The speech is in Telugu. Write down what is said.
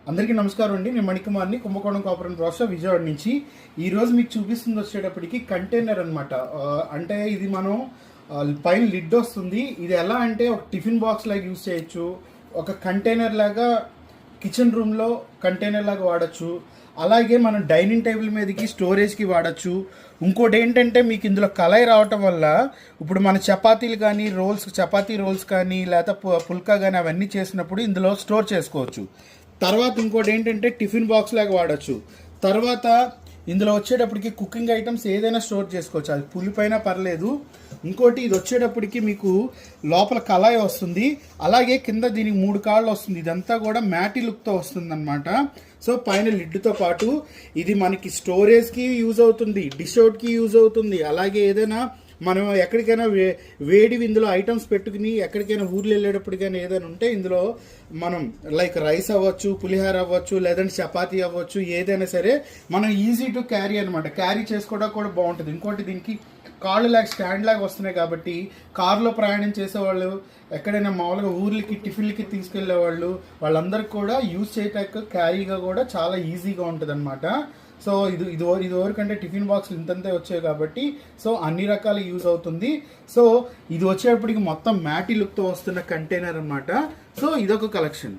అందరికీ నమస్కారం అండి. నేను మణికుమార్ని, కుంభకోణం కాపురం రాష్ట్ర విజయవాడ నుంచి. ఈరోజు మీకు చూపిస్తుంది వచ్చేటప్పటికి కంటైనర్ అనమాట. అంటే ఇది మనం పైన లిడ్ వస్తుంది. ఇది ఎలా అంటే ఒక టిఫిన్ బాక్స్ లాగా యూజ్ చేయొచ్చు, ఒక కంటైనర్ లాగా కిచెన్ రూమ్లో కంటైనర్ లాగా వాడచ్చు, అలాగే మనం డైనింగ్ టేబుల్ మీదకి స్టోరేజ్కి వాడచ్చు. ఇంకోటి ఏంటంటే మీకు ఇందులో కళాయి రావటం వల్ల ఇప్పుడు మన చపాతీలు కానీ చపాతీ రోల్స్ కానీ లేకపోతే పుల్కా కానీ అవన్నీ చేసినప్పుడు ఇందులో స్టోర్ చేసుకోవచ్చు. తర్వాత ఇంకోటి ఏంటంటే టిఫిన్ బాక్స్ లాగా వాడచ్చు. తర్వాత ఇందులో వచ్చేటప్పటికి కుకింగ్ ఐటమ్స్ ఏదైనా స్టోర్ చేసుకోవచ్చు, అది పులిపైనా పర్లేదు. ఇంకోటి ఇది వచ్చేటప్పటికి మీకు లోపల కళాయి వస్తుంది, అలాగే కింద దీనికి 3 కాళ్ళు వస్తుంది. ఇదంతా కూడా మ్యాటి లుక్తో వస్తుంది అనమాట. సో పైన లిడ్తో పాటు ఇది మనకి స్టోరేజ్కి యూజ్ అవుతుంది, డిష్ అవుట్కి యూజ్ అవుతుంది. అలాగే ఏదైనా మనం ఎక్కడికైనా వేడి ఇందులో ఐటమ్స్ పెట్టుకుని ఎక్కడికైనా ఊర్లు వెళ్ళేటప్పుడు కానీ ఏదైనా ఉంటే ఇందులో మనం లైక్ రైస్ అవ్వచ్చు, పులిహోర అవ్వచ్చు, లేదంటే చపాతీ అవ్వచ్చు, ఏదైనా సరే మనం ఈజీ టు క్యారీ అనమాట. క్యారీ చేసుకోవడం కూడా బాగుంటుంది. ఇంకోటి దీనికి కాళ్ళు లాగా స్టాండ్ లాగా వస్తున్నాయి కాబట్టి కారులో ప్రయాణం చేసేవాళ్ళు, ఎక్కడైనా మామూలుగా ఊర్లకి టిఫిన్లకి తీసుకెళ్లే వాళ్ళందరికీ కూడా యూజ్ చేయటానికి క్యారీగా కూడా చాలా ఈజీగా ఉంటుంది అనమాట. సో ఇది వరకంటే టిఫిన్ బాక్స్ ఇంతంతే వచ్చాయి కాబట్టి సో అన్ని రకాల యూజ్ అవుతుంది. సో ఇది వచ్చేటప్పటికి మొత్తం మ్యాటి లుక్తో వస్తున్న కంటైనర్ అనమాట. సో ఇదొక కలెక్షన్.